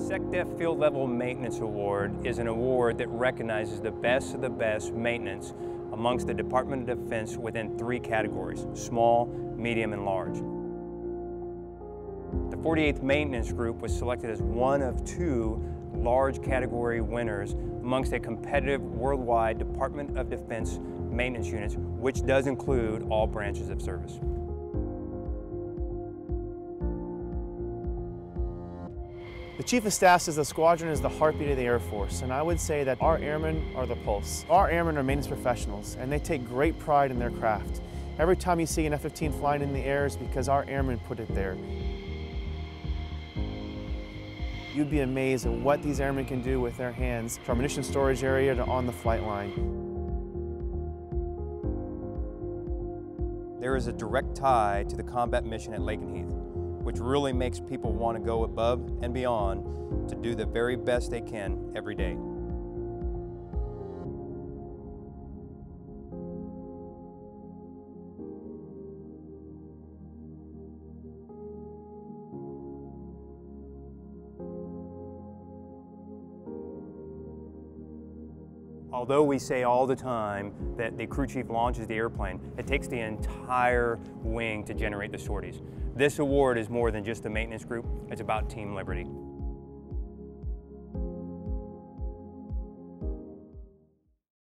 SecDef Field Level Maintenance Award is an award that recognizes the best of the best maintenance amongst the Department of Defense within 3 categories: small, medium, and large. The 48th Maintenance Group was selected as one of 2 large category winners amongst a competitive worldwide Department of Defense maintenance units, which does include all branches of service. The Chief of Staff says the squadron is the heartbeat of the Air Force, and I would say that our airmen are the pulse. Our airmen are maintenance professionals, and they take great pride in their craft. Every time you see an F-15 flying in the air, it's because our airmen put it there. You'd be amazed at what these airmen can do with their hands, from ammunition storage area to on the flight line. There is a direct tie to the combat mission at Lakenheath, which really makes people want to go above and beyond to do the very best they can every day. Although we say all the time that the crew chief launches the airplane, it takes the entire wing to generate the sorties. This award is more than just the maintenance group, it's about Team Liberty.